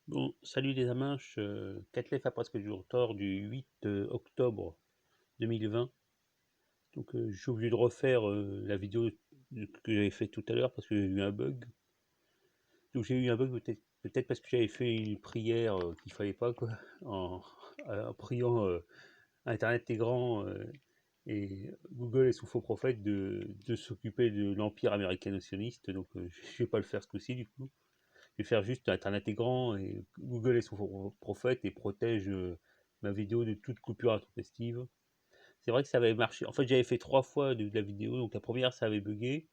Bon, salut les amanches, Catlef a presque jour tort du 8 octobre 2020. Donc je suis obligé de refaire la vidéo que j'avais fait tout à l'heure parce que j'ai eu un bug. Donc j'ai eu un bug peut-être parce que j'avais fait une prière qu'il fallait pas quoi, en, en priant Internet est grand et Google est son faux prophète de s'occuper de l'empire américano-sioniste. Donc je vais pas le faire ce coup-ci du coup. Je vais faire juste Internet est grand et Google est son prophète et protège ma vidéo de toute coupure intempestive. C'est vrai que ça avait marché. En fait, j'avais fait 3 fois de la vidéo. Donc la première, ça avait bugué.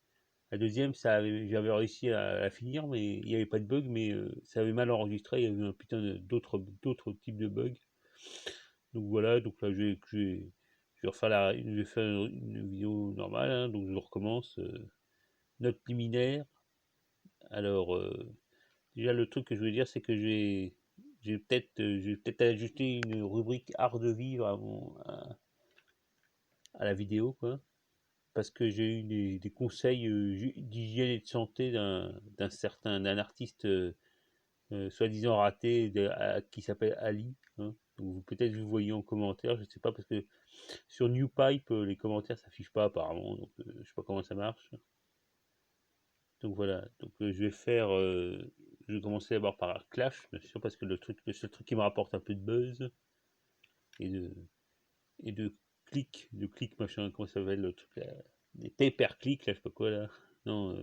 La deuxième, j'avais réussi à la finir, mais il n'y avait pas de bug, mais ça avait mal enregistré. Il y avait un putain d'autres types de bugs. Donc voilà. Donc là, je vais refaire je vais faire une vidéo normale. Hein, donc je recommence. Note liminaire. Alors, déjà, le truc que je voulais dire, c'est que je vais peut-être ajouter une rubrique art de vivre à la vidéo, quoi. Parce que j'ai eu des conseils d'hygiène et de santé d'un artiste soi-disant raté qui s'appelle Ali. Hein. Donc, peut-être vous voyez en commentaire, je sais pas, parce que sur NewPipe, les commentaires s'affichent pas apparemment, donc je sais pas comment ça marche. Donc voilà, donc je vais commencer d'abord par Clash, bien sûr, parce que le seul truc qui me rapporte un peu de buzz et de, et de clic machin, comment ça s'appelle le truc là, des pay-per-click là, je sais pas quoi là, non,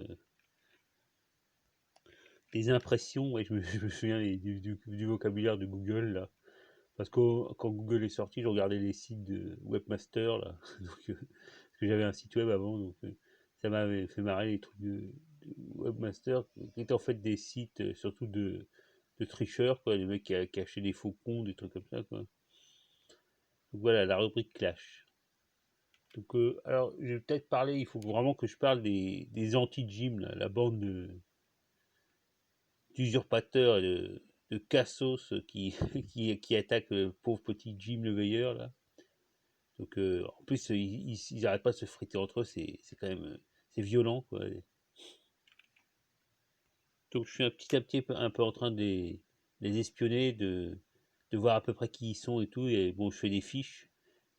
des impressions, ouais, je me souviens du vocabulaire de Google là, parce que quand Google est sorti, je regardais les sites de webmaster là, donc, parce que j'avais un site web avant, donc ça m'avait fait marrer les trucs de webmaster, qui étaient en fait des sites surtout de tricheurs, quoi, des mecs qui cachaient des faux comptes, des trucs comme ça, quoi. Donc voilà, la rubrique Clash. Donc, alors, je vais peut-être parler, il faut vraiment que je parle des anti-gym, la bande d'usurpateurs et de cassos qui attaquent le pauvre petit Jim le veilleur, là. Donc, en plus, ils arrêtent pas de se friter entre eux, c'est quand même, c'est violent, quoi. Donc, je suis petit à petit un peu en train de les espionner, de voir à peu près qui ils sont et tout, et bon, je fais des fiches,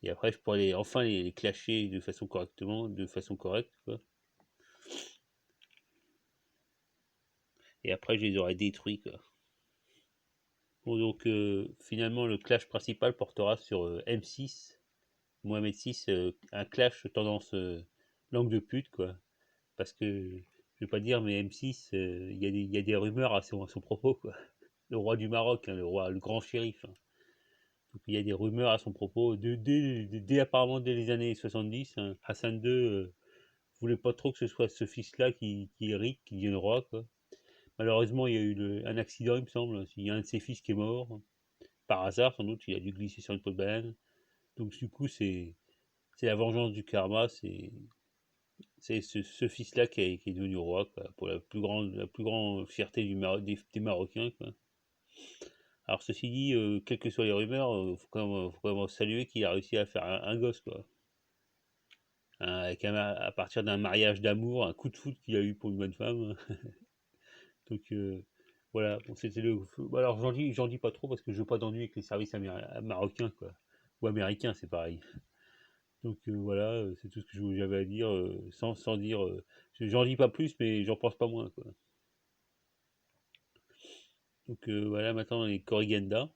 et après, je pourrais enfin les clasher de façon correcte, quoi. Et après, je les aurais détruits, quoi. Bon, donc finalement, le clash principal portera sur M6, Mohamed VI, un clash tendance langue de pute, quoi. Parce que, je vais pas dire, mais M6, il y a des rumeurs à son propos, quoi. Le roi du Maroc, hein, le grand shérif. Hein. Donc il y a des rumeurs à son propos. Apparemment dès les années 70, hein, Hassan II voulait pas trop que ce soit ce fils-là qui hérite, qui devienne roi, quoi. Malheureusement, il y a eu un accident, il me semble. Il y a un de ses fils qui est mort. Par hasard, sans doute, il a dû glisser sur une peau de banane. Donc du coup, c'est la vengeance du karma, c'est ce fils-là qui est devenu roi, quoi, pour la plus grande fierté des Marocains, quoi. Alors ceci dit, quelles que soient les rumeurs, faut quand même saluer qu'il a réussi à faire un gosse, quoi. À partir d'un mariage d'amour, un coup de foot qu'il a eu pour une bonne femme. Donc voilà, bon, c'était le. Alors j'en dis pas trop parce que je veux pas d'ennui avec les services marocains, quoi. Ou américains, c'est pareil. Donc voilà, c'est tout ce que j'avais à dire, sans dire. J'en dis pas plus, mais j'en pense pas moins, quoi. Donc voilà, maintenant les corrigandas.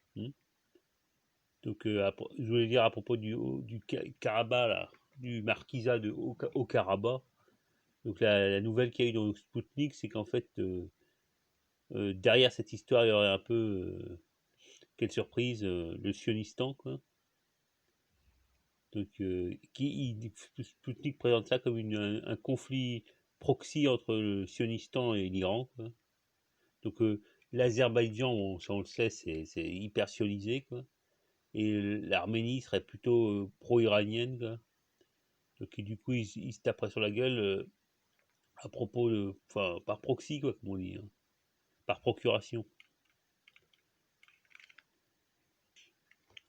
Donc je voulais dire à propos du Karabakh, là, du marquisat de Haut-Karabakh. Donc la nouvelle qu'il y a eu dans Sputnik, c'est qu'en fait, derrière cette histoire, il y aurait un peu, quelle surprise, le sionistan, quoi. Donc, Sputnik présente ça comme un conflit proxy entre le sionistan et l'Iran, quoi. Donc, l'Azerbaïdjan, ça on le sait, c'est hyper sionisé, quoi. Et l'Arménie serait plutôt pro-iranienne, quoi. Donc, et du coup, ils se taperaient sur la gueule à propos de. Enfin, par proxy, quoi, comme on dit, hein, par procuration.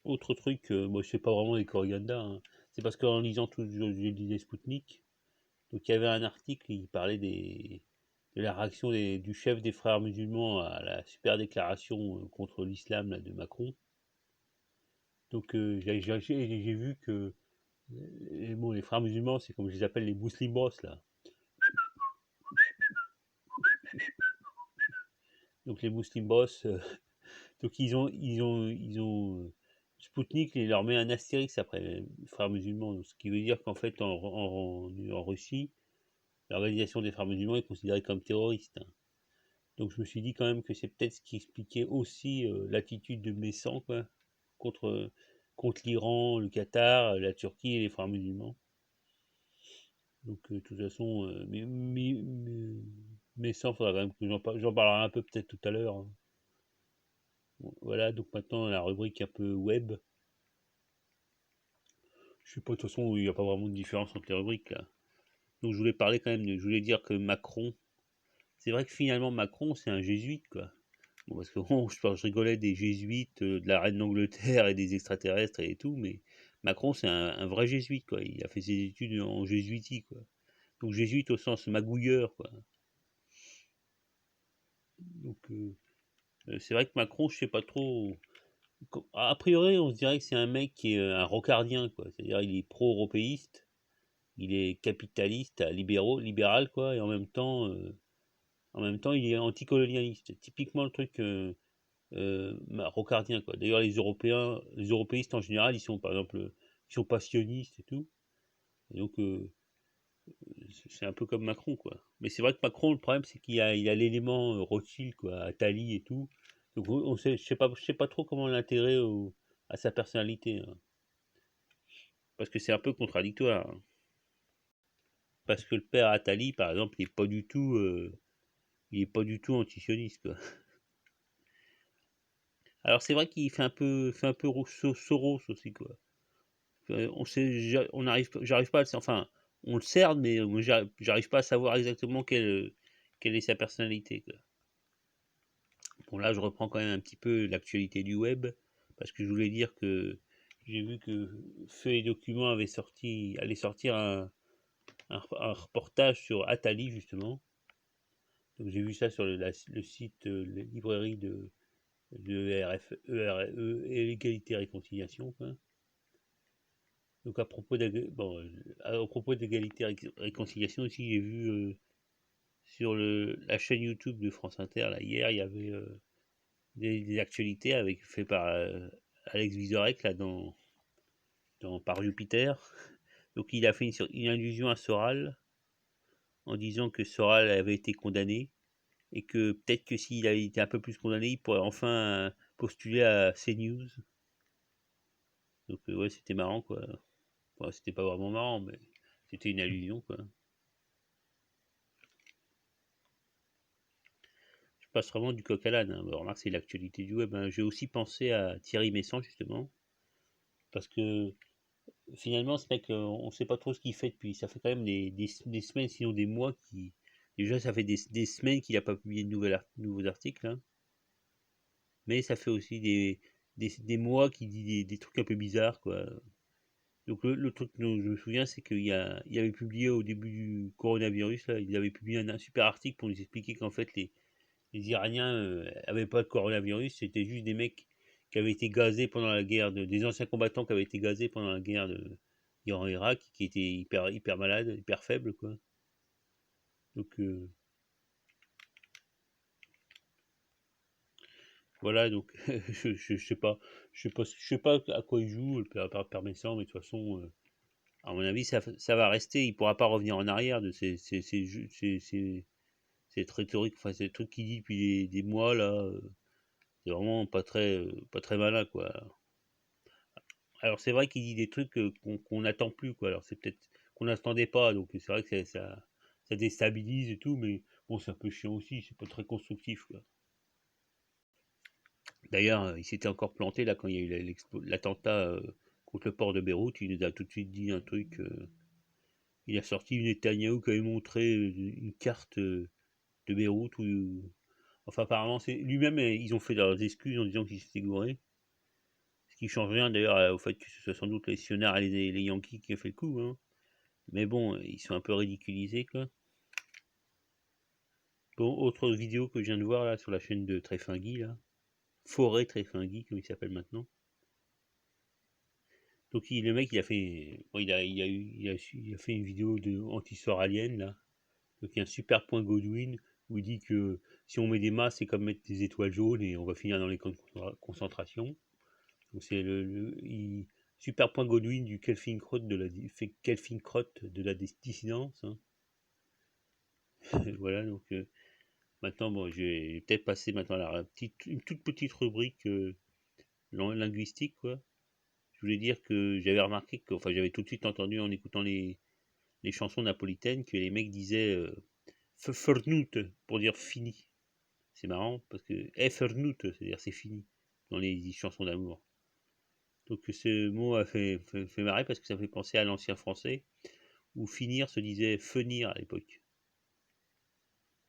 Autre truc, moi je sais pas vraiment les Corrigandas, hein. C'est parce qu'en lisant tout, je lisais Spoutnik, donc il y avait un article qui parlait de la réaction du chef des frères musulmans à la super déclaration contre l'islam de Macron. Donc j'ai vu que bon, les frères musulmans, c'est comme je les appelle les muslimos là. Donc les muslimos, donc Spoutnik il leur met un astérix après les frères musulmans, ce qui veut dire qu'en fait en Russie, l'organisation des frères musulmans est considérée comme terroriste. Donc je me suis dit quand même que c'est peut-être ce qui expliquait aussi l'attitude de Messan quoi, contre, contre l'Iran, le Qatar, la Turquie et les frères musulmans. Donc de toute façon, Messan, il faudra quand même que j'en parlerai un peu peut-être tout à l'heure. Hein. Bon, voilà, donc maintenant la rubrique un peu web. Je sais pas, de toute façon, il n'y a pas vraiment de différence entre les rubriques là. Donc je voulais parler quand même, je voulais dire que Macron, c'est vrai que finalement Macron c'est un jésuite quoi. Bon, parce que bon, je rigolais des jésuites, de la reine d'Angleterre et des extraterrestres et tout, mais Macron c'est un vrai jésuite quoi. Il a fait ses études en jésuitie quoi. Donc jésuite au sens magouilleur quoi. Donc c'est vrai que Macron, je sais pas trop. A priori, on se dirait que c'est un mec qui est un rocardien quoi. C'est-à-dire il est pro-européiste, il est capitaliste, libéral quoi, et en même temps, il est anticolonialiste. Typiquement le truc rocardien quoi. D'ailleurs, les européistes en général, ils sont par exemple, ils sont passionnistes et tout. Et donc, c'est un peu comme Macron quoi. Mais c'est vrai que Macron, le problème, c'est il a l'élément Rothschild quoi, Attali et tout. Donc, je sais pas trop comment l'intégrer à sa personnalité, hein. Parce que c'est un peu contradictoire. Hein. Parce que le père Attali, par exemple, il est pas du tout antisioniste quoi. Alors c'est vrai qu'il fait un peu Soros aussi quoi. On sait, on arrive, j'arrive pas, enfin, on le cerne, mais j'arrive pas à savoir exactement quelle est sa personnalité quoi. Bon là, je reprends quand même un petit peu l'actualité du web parce que je voulais dire que j'ai vu que Feu et Documents allait sortir un reportage sur Attali justement. Donc j'ai vu ça sur le site, la librairie de ERE et l'égalité et réconciliation quoi. Donc à propos d'égalité et réconciliation aussi, j'ai vu sur la chaîne YouTube de France Inter, là, hier, il y avait des actualités fait par Alex Vizorek là, dans Par Jupiter. Donc il a fait une allusion à Soral en disant que Soral avait été condamné et que peut-être que s'il avait été un peu plus condamné, il pourrait enfin postuler à CNews. Donc ouais, c'était marrant quoi. Enfin, c'était pas vraiment marrant, mais c'était une allusion quoi. Je passe vraiment du coq à l'âne. Hein. Remarque, c'est l'actualité du web. Hein. J'ai aussi pensé à Thierry Messant justement, parce que finalement, ce mec, on ne sait pas trop ce qu'il fait depuis. Ça fait quand même des semaines, sinon des mois, qui déjà ça fait des semaines qu'il n'a pas publié de nouveaux articles. Hein. Mais ça fait aussi des mois qu'il dit des trucs un peu bizarres quoi. Donc le truc dont je me souviens, c'est il avait publié au début du coronavirus, là, il avait publié un super article pour nous expliquer qu'en fait les Iraniens avaient pas de coronavirus, c'était juste des mecs qui avaient été gazés pendant la guerre, des anciens combattants qui avaient été gazés pendant la guerre de Iran-Irak, qui étaient hyper malades, hyper faibles, quoi. Donc voilà, donc je sais pas, je sais pas à quoi il joue, le père Messant, mais de toute façon, à mon avis, ça va rester, il pourra pas revenir en arrière de cette rhétorique, enfin ces trucs qu'il dit depuis des mois là, c'est vraiment pas très malin quoi. Alors c'est vrai qu'il dit des trucs qu'on n'attend plus quoi. Alors c'est peut-être qu'on n'attendait pas, donc c'est vrai que ça déstabilise et tout, mais bon c'est un peu chiant aussi, c'est pas très constructif quoi. D'ailleurs, il s'était encore planté là quand il y a eu l'attentat contre le port de Beyrouth, il nous a tout de suite dit un truc. Il a sorti une Netanyahou qui avait montré une carte de Beyrouth où, enfin apparemment c'est lui-même ils ont fait leurs excuses en disant qu'ils s'étaient gourés. Ce qui change rien d'ailleurs au fait que ce soit sans doute les Sionards et les Yankees qui ont fait le coup. Hein. Mais bon, ils sont un peu ridiculisés, quoi. Bon, autre vidéo que je viens de voir là sur la chaîne de Tréfingui, là, Forêt Tréfingui, comme il s'appelle maintenant. Donc le mec, il a fait, bon, il a fait une vidéo de anti-histoire alien là. Donc il y a un super point Godwin où il dit que si on met des masses, c'est comme mettre des étoiles jaunes et on va finir dans les camps de concentration. Donc c'est super point Godwin du Kelfin-Crot de la dissidence. Hein. Voilà, donc maintenant, bon, je vais peut-être passer maintenant à une toute petite rubrique linguistique, quoi. Je voulais dire que j'avais remarqué que, enfin, j'avais tout de suite entendu en écoutant les chansons napolitaines que les mecs disaient Fernute pour dire fini. C'est marrant parce que Fernute, c'est-à-dire c'est fini dans les chansons d'amour. Donc ce mot a fait marrer parce que ça fait penser à l'ancien français où finir se disait fenir à l'époque.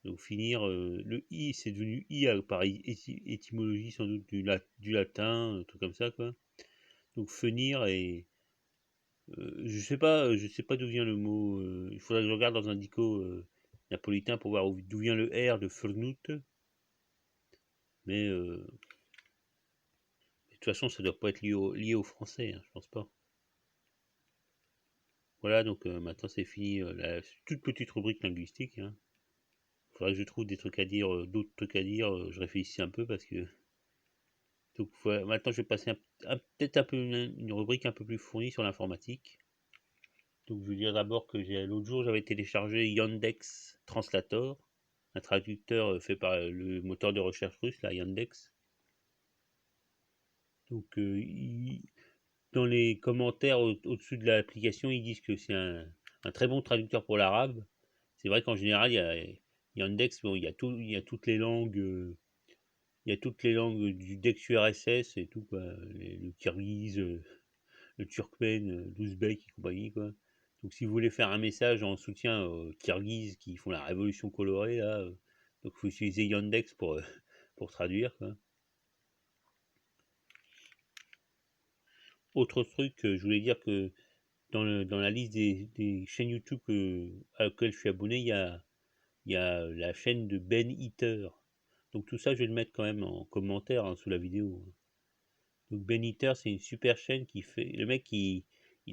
Donc finir, le i c'est devenu i par étymologie sans doute du latin, un truc comme ça quoi. Donc fenir et je sais pas d'où vient le mot. Il faudrait que je regarde dans un dico napolitain pour voir d'où vient le R de Fernut. Mais de toute façon, ça doit pas être lié au français, hein, je pense pas. Voilà, donc maintenant c'est fini la toute petite rubrique linguistique. Hein. Faudrait que je trouve des trucs à dire, d'autres trucs à dire. Je réfléchis un peu parce que. Donc voilà, maintenant je vais passer peut-être un peu une rubrique un peu plus fournie sur l'informatique. Donc je veux dire d'abord que l'autre jour j'avais téléchargé Yandex Translator, un traducteur fait par le moteur de recherche russe, là, Yandex. Donc dans les commentaires au-dessus de l'application, ils disent que c'est un très bon traducteur pour l'arabe. C'est vrai qu'en général, il y a Yandex, bon, il y a toutes les langues, il y a toutes les langues du Dex URSS et tout, quoi, le kirghize, le turkmène, l'ouzbek et compagnie, quoi. Donc si vous voulez faire un message en soutien aux Kirghizes qui font la révolution colorée, là, donc il faut utiliser Yandex pour traduire, quoi. Autre truc, je voulais dire que dans la liste des chaînes YouTube à laquelle je suis abonné, il y a la chaîne de Ben Eater. Donc tout ça, je vais le mettre quand même en commentaire hein, sous la vidéo. Donc Ben Eater, c'est une super chaîne qui fait. Le mec, il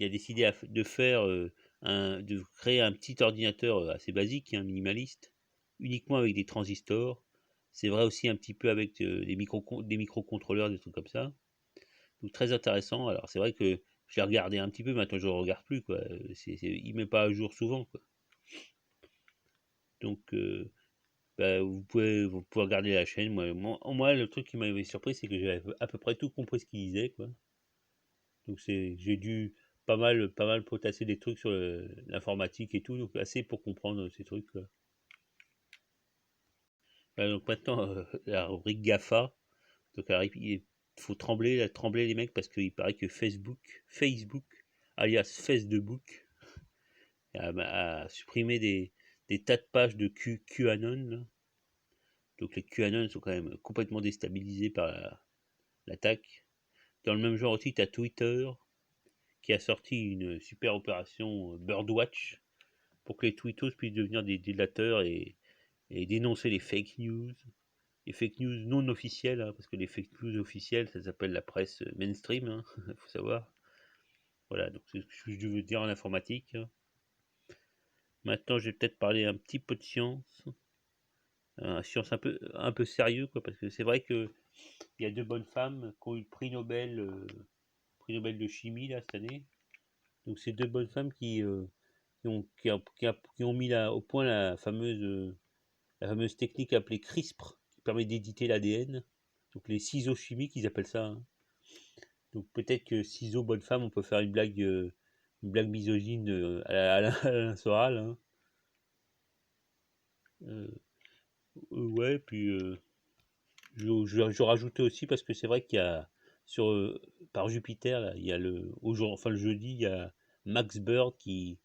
a décidé de faire de créer un petit ordinateur assez basique, hein, minimaliste, uniquement avec des transistors. C'est vrai aussi un petit peu avec des microcontrôleurs, des trucs comme ça. Donc très intéressant. Alors c'est vrai que je l'ai regardé un petit peu, maintenant je ne regarde plus quoi. Il met pas à jour souvent quoi. Donc bah, vous pouvez regarder la chaîne. Moi le truc qui m'avait surpris c'est que j'avais à peu près tout compris ce qu'il disait quoi. Donc j'ai dû pas mal potasser des trucs sur l'informatique et tout, donc assez pour comprendre ces trucs. Quoi. Donc maintenant la rubrique GAFA. Donc alors, il faut trembler les mecs parce qu'il paraît que Facebook, alias Facebook, a supprimé des tas de pages de QAnon. Là. Donc les QAnon sont quand même complètement déstabilisés par l'attaque. Dans le même genre aussi, tu as Twitter qui a sorti une super opération Birdwatch pour que les tweetos puissent devenir des délateurs et dénoncer les fake news non officielles, hein, parce que les fake news officielles, ça s'appelle la presse mainstream, il hein, faut savoir. Voilà, donc c'est ce que je veux dire en informatique. Hein. Maintenant, je vais peut-être parler un petit peu de science, science un peu sérieux, quoi, parce que c'est vrai que il y a deux bonnes femmes qui ont eu le prix Nobel de chimie là cette année. Donc c'est deux bonnes femmes qui ont mis au point la fameuse technique appelée CRISPR, qui permet d'éditer l'ADN. Donc les ciseaux chimiques, ils appellent ça. Hein. Donc peut-être que ciseaux bonne femme, on peut faire une blague misogyne à Alain Soral. Hein. Euh, ouais, puis je rajoutais aussi parce que c'est vrai qu'il y a par Jupiter, là, il y a enfin le jeudi, Max Bird qui,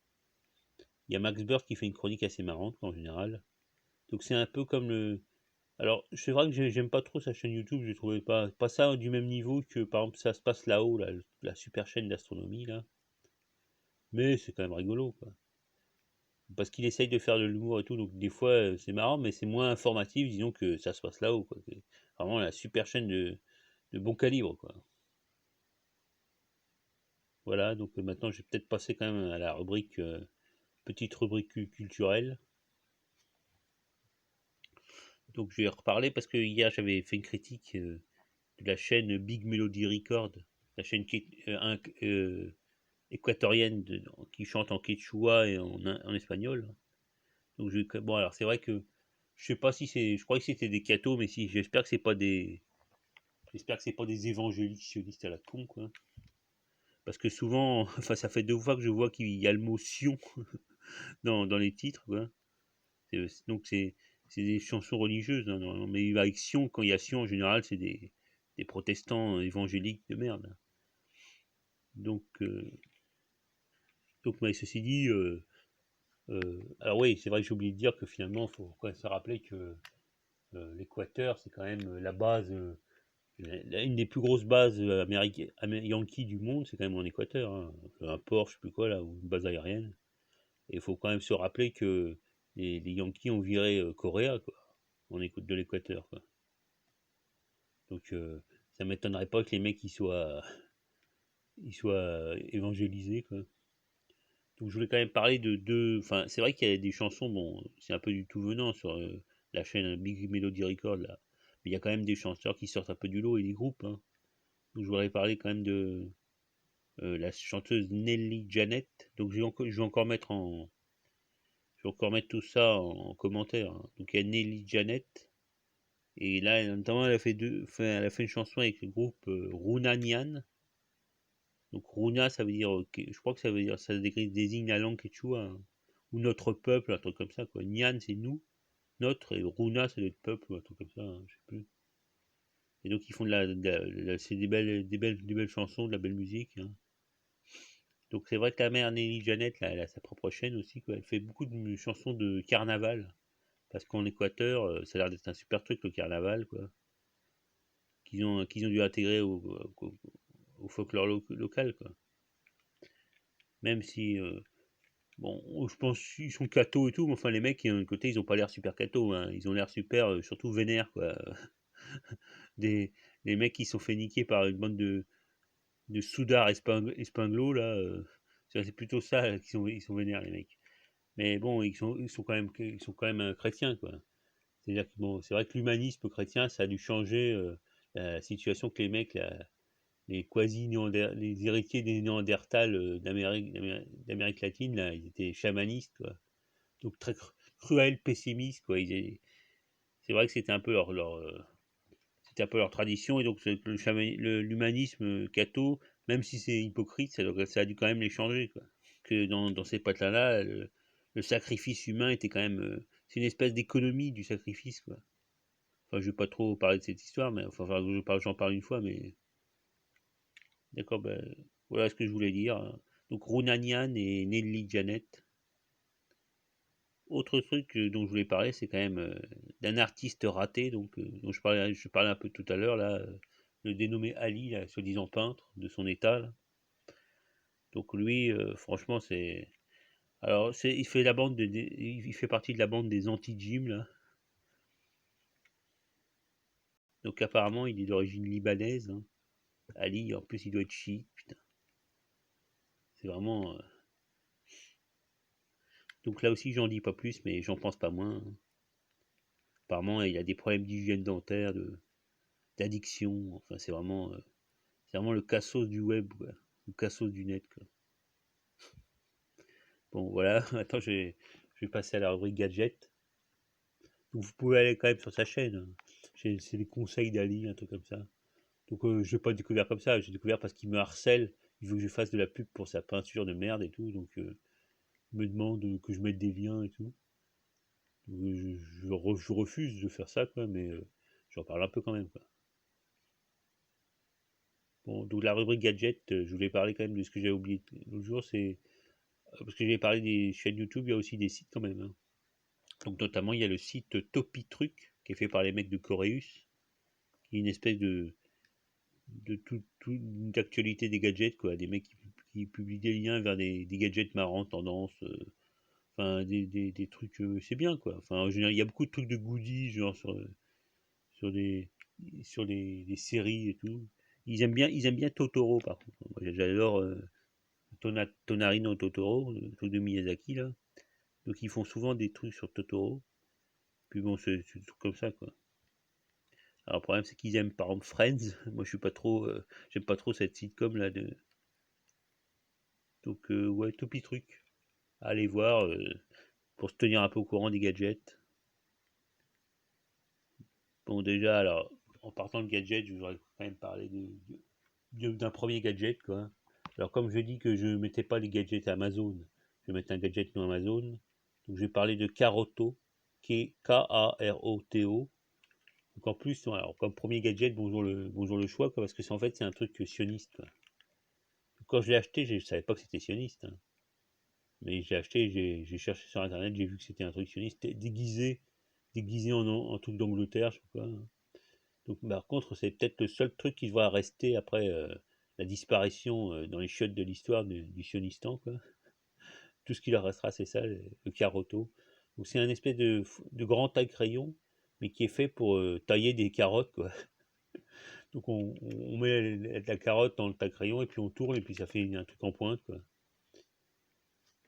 il y a Max Bird qui fait une chronique assez marrante en général. Donc c'est un peu comme alors, c'est vrai que j'aime pas trop sa chaîne YouTube, je trouvais pas ça du même niveau que par exemple ça se passe là-haut, la super chaîne d'astronomie là. Mais c'est quand même rigolo quoi. parce qu'il essaye de faire de l'humour et tout, donc des fois c'est marrant, mais c'est moins informatif, disons, que ça se passe là-haut, quoi. C'est vraiment la super chaîne de bon calibre, quoi. Voilà, donc maintenant je vais peut-être passer quand même à la rubrique, petite rubrique culturelle. Donc je vais reparler parce que hier j'avais fait une critique de la chaîne Big Melody Record, la chaîne équatorienne qui chante en quechua et en espagnol. Donc bon, alors c'est vrai que je sais pas si c'est, je crois que c'était des cathos, mais si, j'espère que c'est pas des évangéliques sionistes à la con, quoi. Parce que souvent, enfin ça fait 2 fois que je vois qu'il y a le mot Sion dans les titres, quoi. Donc c'est des chansons religieuses, hein, normalement. Mais avec Sion, quand il y a Sion en général, c'est des protestants évangéliques de merde. Donc, mais ceci dit, alors oui, c'est vrai que j'ai oublié de dire que finalement, il faut quand même se rappeler que l'Équateur, c'est quand même la base, une des plus grosses bases Yankee du monde, c'est quand même en Équateur, hein. Un port, je sais plus quoi, là, ou une base aérienne. Et il faut quand même se rappeler que les Yankees ont viré Correa, quoi, en écoute de l'Équateur, quoi. Donc ça m'étonnerait pas que les mecs ils soient évangélisés, quoi. Donc je voulais quand même parler de deux. Enfin, c'est vrai qu'il y a des chansons, bon, c'est un peu du tout venant sur la chaîne Big Melody Record là. Mais il y a quand même des chanteurs qui sortent un peu du lot et des groupes, hein. Donc je voudrais parler quand même de la chanteuse Nelly Janet. Donc je vais encore mettre tout ça en commentaire, hein. Donc il y a Nelly Janet. Et là, notamment, elle a fait une chanson avec le groupe Runanian. Donc Runa, ça veut dire, je crois que ça veut dire, ça désigne la langue quechua, hein, ou notre peuple, un truc comme ça, quoi. Nyan, c'est nous, notre, et Runa, c'est notre peuple, ou un truc comme ça, hein, je sais plus. Et donc ils font c'est des belles chansons, de la belle musique, hein. Donc c'est vrai que la mère Nelly Janet, là, elle a sa propre chaîne aussi, quoi. Elle fait beaucoup de chansons de carnaval, parce qu'en Équateur, ça a l'air d'être un super truc, le carnaval, quoi, qu'ils ont dû intégrer au folklore local, quoi. Même si bon, je pense qu'ils sont cathos et tout, mais enfin les mecs, d'un côté, ils ont pas l'air super cathos, hein. Ils ont l'air super, surtout vénères, quoi. Des, les mecs qui sont fait niquer par une bande de soudards espinglos, là. C'est plutôt ça ils sont vénères, les mecs. Mais bon, ils sont quand même chrétiens, quoi. C'est-à-dire que bon, c'est vrai que l'humanisme chrétien, ça a dû changer la situation que les mecs, là, les les héritiers des Néandertals d'Amérique latine, là, ils étaient chamanistes, quoi. Donc très cruel, pessimiste, quoi. C'est vrai que c'était un peu leur tradition, et donc l'humanisme catho, même si c'est hypocrite, ça a dû quand même les changer, quoi. Que dans ces patelins-là, le sacrifice humain était quand même, c'est une espèce d'économie du sacrifice, quoi. Enfin, je vais pas trop parler de cette histoire, mais enfin, j'en parle une fois, mais d'accord, ben, voilà ce que je voulais dire, hein. Donc Runanian et Nelly Janet. Autre truc dont je voulais parler, c'est quand même d'un artiste raté, donc dont je parlais un peu tout à l'heure là, le dénommé Ali, là, soi-disant peintre de son état, là. Donc lui, franchement, alors il fait partie de la bande des anti-gym là. Donc apparemment, il est d'origine libanaise, hein. Ali, en plus, il doit être chiite, putain. C'est vraiment. Donc là aussi, j'en dis pas plus, mais j'en pense pas moins, hein. Apparemment, il a des problèmes d'hygiène dentaire, d'addiction. Enfin, c'est vraiment le cassos du web, quoi. Le cassos du net, quoi. Bon, voilà. Attends, je vais passer à la rubrique gadget. Donc, vous pouvez aller quand même sur sa chaîne, hein. C'est les conseils d'Ali, un truc comme ça. Donc, je l'ai pas découvert comme ça. J'ai découvert parce qu'il me harcèle. Il veut que je fasse de la pub pour sa peinture de merde et tout. Donc, il me demande que je mette des liens et tout. Donc, je refuse de faire ça, quoi. Mais j'en parle un peu quand même, quoi. Bon, donc la rubrique gadget, je voulais parler quand même de ce que j'ai oublié l'autre jour. C'est parce que j'ai parlé des chaînes YouTube, il y a aussi des sites quand même, hein. Donc notamment, il y a le site Topitruc, qui est fait par les mecs de Coréus, qui est une espèce d'actualité des gadgets, quoi. Des mecs qui publient des liens vers des gadgets marrants, tendance. Enfin, des trucs, c'est bien quoi. Enfin, en général, il y a beaucoup de trucs de goodies, genre sur des, sur les séries et tout. Ils aiment bien Totoro par contre. Moi, j'adore Tonarino Totoro, le truc de Miyazaki là. Donc ils font souvent des trucs sur Totoro. Puis bon, c'est des trucs comme ça quoi. Alors le problème c'est qu'ils aiment par exemple Friends. Moi je suis pas trop, j'aime pas trop cette sitcom là de. Donc ouais, tout petit truc. Allez voir pour se tenir un peu au courant des gadgets. Bon déjà alors en partant de gadgets, je voudrais quand même parler d'un premier gadget quoi. Alors comme je dis que je ne mettais pas les gadgets Amazon, je vais mettre un gadget non Amazon. Donc je vais parler de Caroto, qui est Karoto. Donc en plus, alors, comme premier gadget, bonjour le choix, quoi, parce que c'est en fait c'est un truc sioniste. Quoi. Donc, quand je l'ai acheté, je ne savais pas que c'était sioniste. Hein. Mais j'ai acheté, j'ai cherché sur internet, j'ai vu que c'était un truc sioniste déguisé en truc d'Angleterre, je sais pas quoi. Hein. Donc par contre, c'est peut-être le seul truc qui va rester après la disparition dans les chiottes de l'histoire du sionistan. Quoi. Tout ce qui leur restera, c'est ça, le caroto. Donc c'est un espèce de grand taille crayon, mais qui est fait pour tailler des carottes. Quoi. Donc on met la carotte dans le taille crayon et puis on tourne et puis ça fait un truc en pointe. Quoi.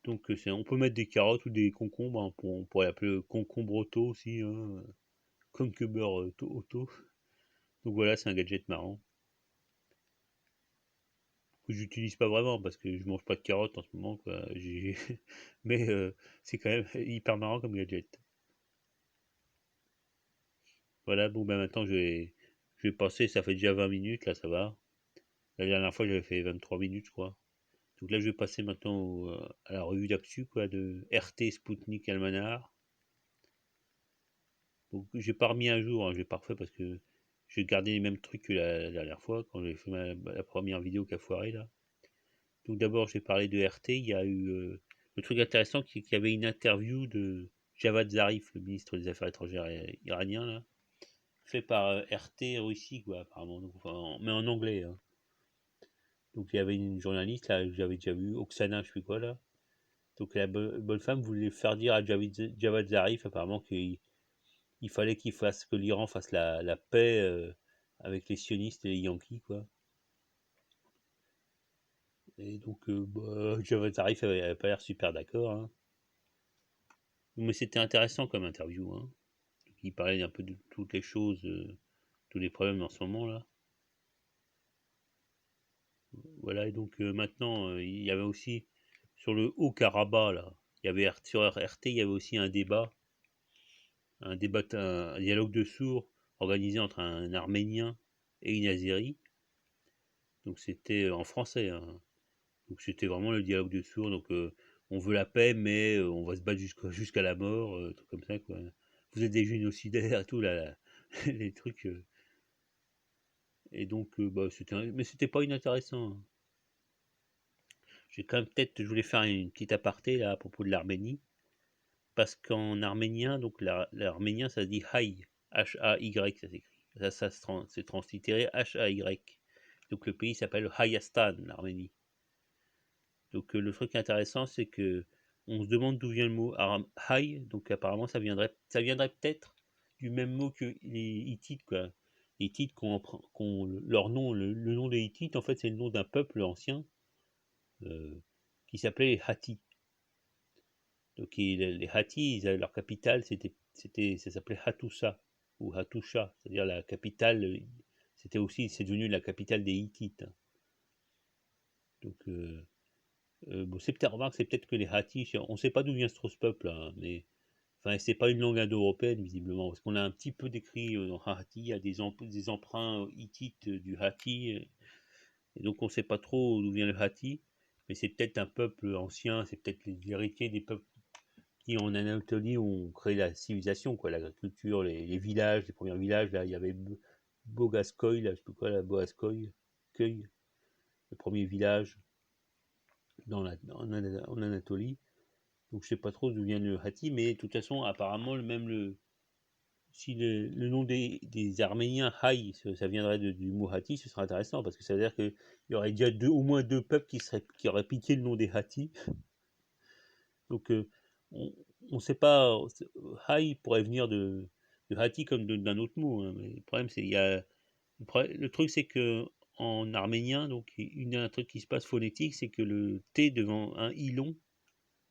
Donc on peut mettre des carottes ou des concombres, hein, on pourrait l'appeler concombre auto aussi, hein, concombre auto. Donc voilà, c'est un gadget marrant. Que j'utilise pas vraiment parce que je mange pas de carottes en ce moment. Quoi. Mais c'est quand même hyper marrant comme gadget. Voilà, bon ben maintenant je vais passer, ça fait déjà 20 minutes, là ça va. La dernière fois j'avais fait 23 minutes je crois. Donc là je vais passer maintenant à la revue d'actu quoi, de RT, Sputnik, Almanar. Donc j'ai pas remis à jour, hein, j'ai pas refait parce que j'ai gardé les mêmes trucs que la dernière fois quand j'ai fait la première vidéo qui a foiré là. Donc d'abord j'ai parlé de RT, il y a eu le truc intéressant qu'il y avait une interview de Javad Zarif, le ministre des Affaires étrangères iranien là, fait par RT Russie, quoi, apparemment. Donc, enfin, mais en anglais. Hein. Donc il y avait une journaliste, là, que j'avais déjà vu, Oksana, je sais plus quoi, là. Donc la bonne femme voulait faire dire à Javad Zarif, apparemment, qu'il fallait que l'Iran fasse la paix avec les sionistes et les Yankees, quoi. Et donc, Javad Zarif avait pas l'air super d'accord. Hein. Mais c'était intéressant comme interview. Hein. Il parlait un peu de toutes les choses, tous les problèmes en ce moment, là. Voilà, et donc maintenant, il y avait aussi sur le Haut-Karabakh, là, il y avait sur RT, il y avait aussi un dialogue de sourds organisé entre un Arménien et une Azérie. Donc c'était en français. Hein. Donc c'était vraiment le dialogue de sourds. Donc on veut la paix, mais on va se battre jusqu'à la mort, truc comme ça quoi. Vous êtes des génocidaires, tout là, les trucs. Et donc bah, mais c'était pas inintéressant. Hein. J'ai quand même peut-être, je voulais faire une petite aparté là à propos de l'Arménie, parce qu'en arménien, donc l'arménien ça se dit Hay, H-A-Y ça s'écrit. Ça c'est translitéré H-A-Y. Donc le pays s'appelle Hayastan, l'Arménie. Donc le truc intéressant c'est que on se demande d'où vient le mot Hay, donc apparemment ça viendrait peut-être du même mot que les Hittites quoi. Les Hittites leur nom, le nom des Hittites en fait c'est le nom d'un peuple ancien euh, qui s'appelait les Hatti. Donc les Hatti, leur capitale, ça s'appelait Hattusa ou Hattusha, c'est-à-dire la capitale. C'est devenu la capitale des Hittites. Hein. Donc bon, c'est peut-être que les Hatti, on ne sait pas d'où vient ce peuple, hein, mais enfin c'est pas une langue indo-européenne visiblement, parce qu'on a un petit peu décrit dans Hatti, il y a des emprunts hittites du Hatti, et donc on ne sait pas trop d'où vient le Hatti, mais c'est peut-être un peuple ancien, c'est peut-être les héritiers des peuples qui en Anatolie ont créé la civilisation, quoi, l'agriculture, les villages, les premiers villages, là il y avait Bogaskoy, là je sais plus quoi, la Bogaskoy, Cueil, le premier village en Anatolie. Donc je sais pas trop d'où vient le Hatti, mais de toute façon apparemment si le nom des Arméniens Haï, ça viendrait du mot Hatti, ce serait intéressant parce que ça veut dire qu'il y aurait déjà au moins deux peuples qui auraient piqué le nom des Hatti. Donc on ne sait pas. Haï pourrait venir de Hati comme d'un autre mot, hein, mais le problème, c'est il y a le truc, c'est que en arménien, donc un truc qui se passe phonétique, c'est que le T devant un I long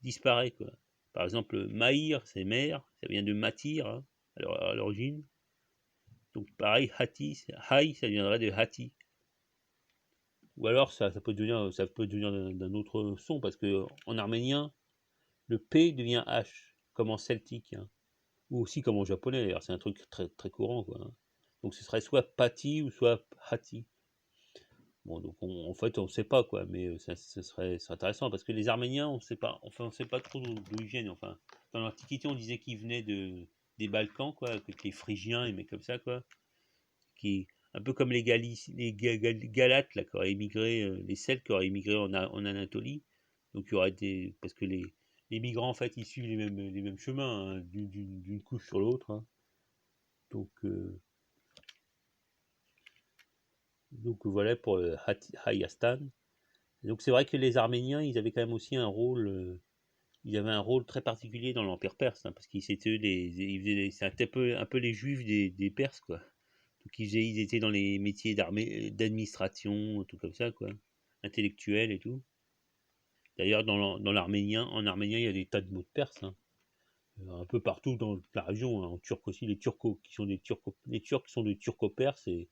disparaît, quoi. Par exemple, Maïr, c'est mère, ça vient de Matir, hein, à l'origine. Donc pareil, Hati, Haï, ça viendrait de Hati. Ou alors ça peut devenir d'un autre son, parce que en arménien, le P devient H, comme en celtique, hein. Ou aussi comme en japonais, d'ailleurs, c'est un truc très, très courant, quoi, hein. Donc ce serait soit Pati ou soit Hati. Bon, donc en fait, on ne sait pas, quoi, mais ça serait intéressant, parce que les Arméniens, on ne sait pas, enfin, on sait pas trop d'où ils viennent. Enfin, dans l'Antiquité, on disait qu'ils venaient des Balkans, quoi, que les Phrygiens, et mais comme ça, quoi, qui un peu comme les Galates, là, qui auraient émigré, les Celtes qui auraient émigré en Anatolie. Donc il y aurait des, parce que les migrants, en fait, ils suivent les mêmes chemins, hein, d'une couche sur l'autre, hein. Donc, donc voilà pour Hayastan. Donc c'est vrai que les Arméniens, ils avaient quand même aussi un rôle, ils avaient un rôle très particulier dans l'Empire perse, hein, parce qu'ils étaient c'est un peu les Juifs des Perses, quoi. Donc ils étaient dans les métiers d'administration, tout comme ça, quoi, intellectuels et tout. D'ailleurs, dans l'arménien, en arménien, il y a des tas de mots de perse, hein, un peu partout dans la région, hein, en turc aussi, les turcos, qui sont les Turcs qui sont des turco-perses, et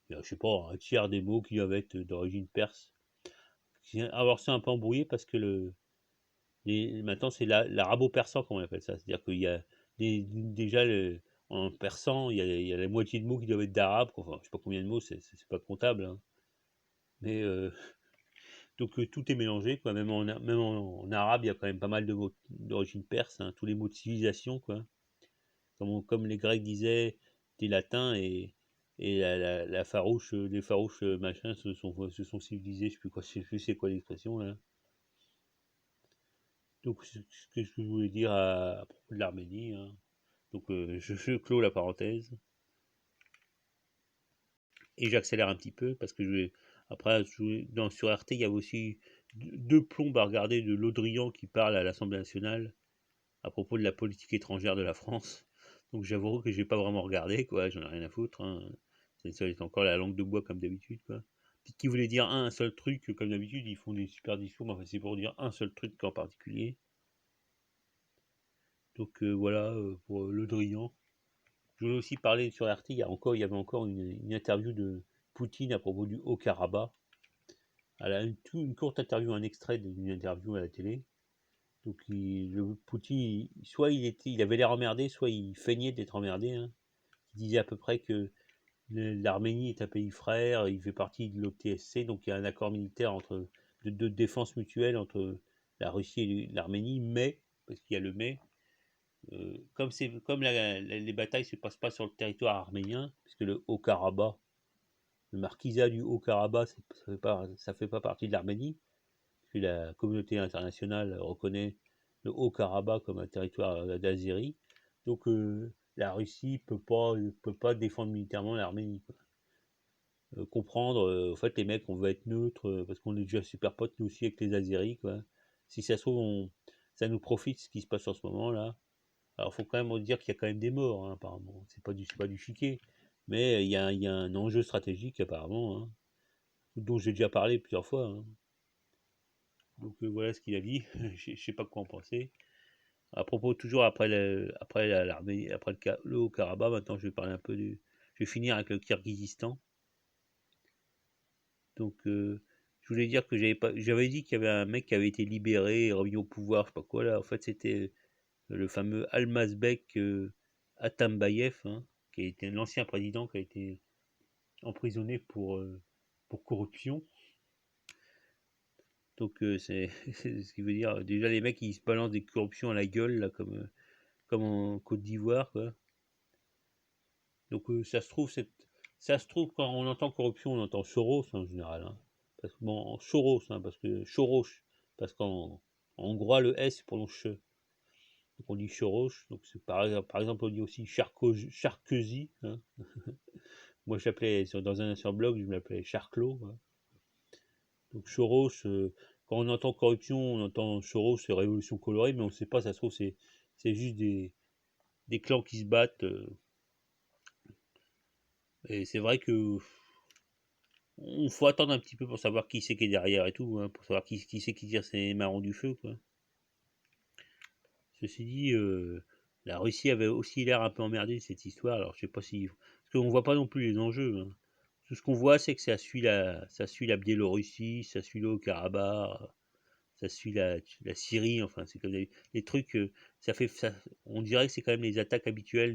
il y a, je sais pas, un tiers des mots qui doivent être d'origine perse. Alors c'est un peu embrouillé parce que maintenant c'est l'arabo-persan qu'on appelle ça, c'est-à-dire qu'il y a déjà en persan il y a la moitié de mots qui doivent être d'arabe, enfin je sais pas combien de mots, c'est pas comptable, hein. Mais donc tout est mélangé, quoi. Même en arabe il y a quand même pas mal de mots d'origine perse, hein, tous les mots de civilisation, quoi. Comme les Grecs disaient des latins, et la farouche, les farouches machins se sont civilisés, je sais plus quoi, je sais plus c'est quoi l'expression là. Donc, ce que je voulais dire à propos de l'Arménie, hein. Donc, je clôt la parenthèse et j'accélère un petit peu parce que après, sur RT, il y a aussi deux plombes à regarder de Laudrian qui parle à l'Assemblée nationale à propos de la politique étrangère de la France. Donc, j'avoue que j'ai pas vraiment regardé, quoi, j'en ai rien à foutre, hein. C'est encore la langue de bois comme d'habitude, quoi. Peut-être qu'ils voulaient dire un seul truc, comme d'habitude, ils font des super discours, mais enfin, c'est pour dire un seul truc en particulier. Donc voilà pour Le Drian. Je voulais aussi parler sur RT, il y avait encore une interview de Poutine à propos du Haut-Karabakh. Elle a une courte interview, un extrait d'une interview à la télé. Donc Poutine, soit il avait l'air emmerdé, soit il feignait d'être emmerdé, hein. Il disait à peu près que l'Arménie est un pays frère, il fait partie de l'OTSC, donc il y a un accord militaire de défense mutuelle entre la Russie et l'Arménie, mais, parce qu'il y a le mais, comme les batailles ne se passent pas sur le territoire arménien, puisque le Haut-Karabakh, le marquisat du Haut-Karabakh, ça fait pas partie de l'Arménie, puisque la communauté internationale reconnaît le Haut-Karabakh comme un territoire d'Azérie. Donc la Russie peut pas défendre militairement l'Arménie, quoi. Comprendre, en fait, les mecs, on veut être neutre, parce qu'on est déjà super potes, nous aussi, avec les Azéris, quoi. Si ça se trouve, ça nous profite ce qui se passe en ce moment, là. Alors, faut quand même dire qu'il y a quand même des morts, hein, apparemment. C'est pas du chiquet. Mais il y a un enjeu stratégique, apparemment, hein, dont j'ai déjà parlé plusieurs fois, hein. Donc, voilà ce qu'il a dit. Je sais pas quoi en penser. À propos, toujours l'armée, après le Haut-Karabakh, maintenant, je vais parler un peu je vais finir avec le Kirghizistan. Donc, je voulais dire que j'avais dit qu'il y avait un mec qui avait été libéré et remis au pouvoir, je sais pas quoi, là. En fait, c'était le fameux Almazbek Atambayev, hein, qui a été l'ancien président qui a été emprisonné pour corruption. Donc c'est ce qui veut dire déjà les mecs ils se balancent des corruptions à la gueule là, comme en Côte d'Ivoire, quoi. Donc ça se trouve quand on entend corruption on entend Soros en général, hein. Parce que bon Soros, hein, parce que Soros, parce qu'en hongrois le S pour le che. Donc on dit Soros, donc c'est par exemple on dit aussi Sarkozy, hein. Moi j'appelais dans un blog je m'appelais Charclos, hein. Donc Soros, quand on entend corruption, on entend Soros et révolution colorée, mais on ne sait pas, ça se trouve, c'est juste des clans qui se battent. Et c'est vrai que on faut attendre un petit peu pour savoir qui c'est qui est derrière et tout, hein, pour savoir qui c'est qui tire ses marrons du feu, quoi. Ceci dit, la Russie avait aussi l'air un peu emmerdée de cette histoire, alors je sais pas si... Parce qu'on voit pas non plus les enjeux, hein. Tout ce qu'on voit, c'est que ça suit la Biélorussie, ça suit le Haut-Karabakh, ça suit la Syrie, enfin, c'est comme les trucs, ça fait, ça, on dirait que c'est quand même les attaques habituelles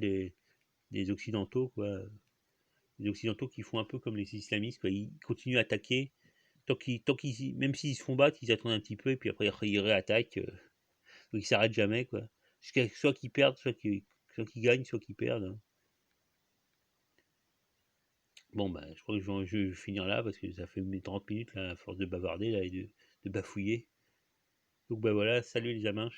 des Occidentaux, quoi. Les Occidentaux qui font un peu comme les islamistes, quoi. Ils continuent à attaquer, même s'ils se font battre, ils attendent un petit peu, et puis après, ils réattaquent, donc ils s'arrêtent jamais, quoi. Jusqu'à soit qu'ils perdent, soit qu'ils gagnent, soit qu'ils perdent, hein. Bon, bah, je crois que je vais finir là, parce que ça fait mes 30 minutes, là, à force de bavarder, là, et de bafouiller. Donc, bah voilà, salut les amins.